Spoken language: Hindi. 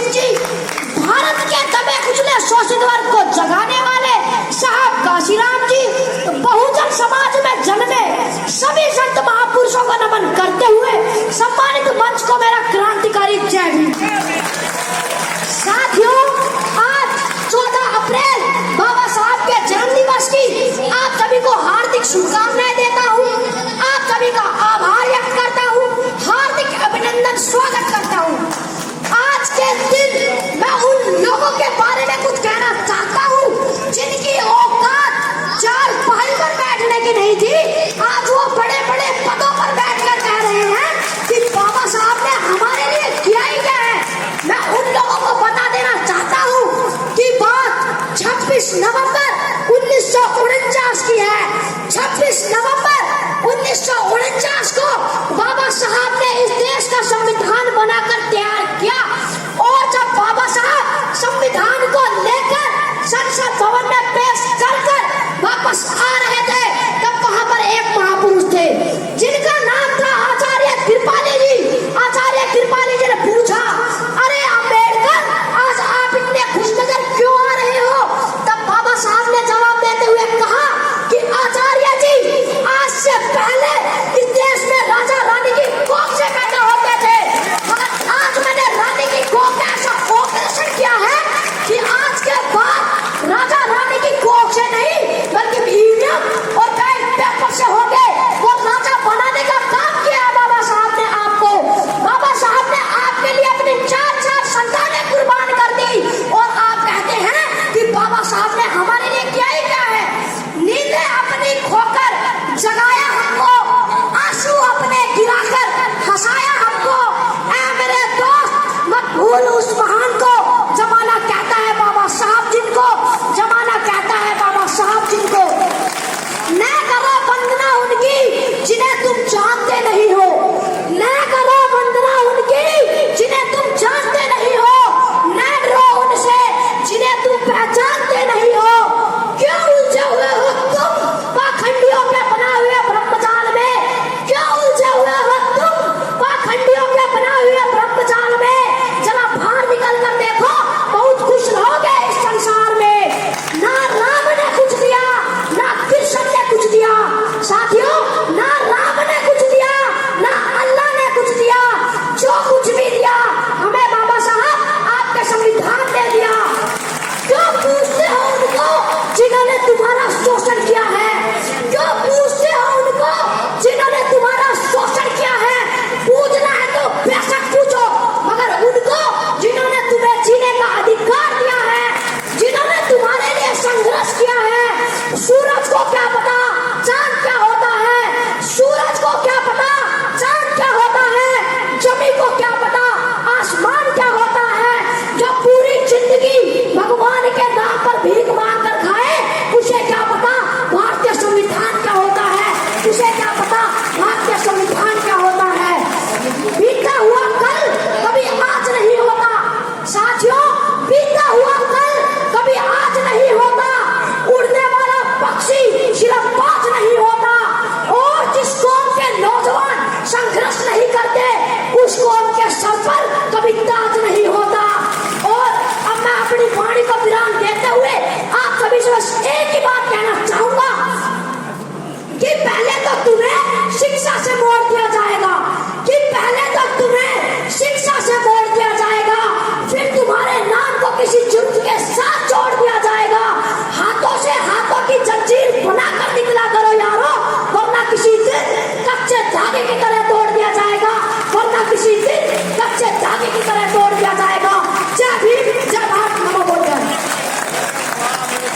सिंह जी, भारत के दबे कुचले शोषित वर्ग को जगाने वाले साहब काशीराम जी, बहुजन समाज में जन्मे सभी संत महापुरुषों को नमन करते हुए सम्मानित मंच को मेरा क्रांतिकारी जय भीम। साथियों, आज 14 अप्रैल बाबा साहब के जन्म दिवस की आप सभी को हार्दिक शुभकामनाएं देता हूँ। आप सभी का आभार व्यक्त करता हूँ, हार्दिक अभिनंदन स्वागत करता हूँ। आज के दिन मैं उन लोगों के बारे में कुछ कहना चाहता हूँ जिनकी औकात चार पाई पर बैठने की नहीं थी। आज वो बड़े बड़े पदों पर बैठकर कह रहे हैं कि बाबा साहब ने हमारे लिए किया ही क्या है। मैं उन लोगों को बता देना चाहता हूँ कि बात 26 नवंबर 1949 की है। 26 नवंबर 1949 को बाबा साहब ने इस देश का संविधान बनाकर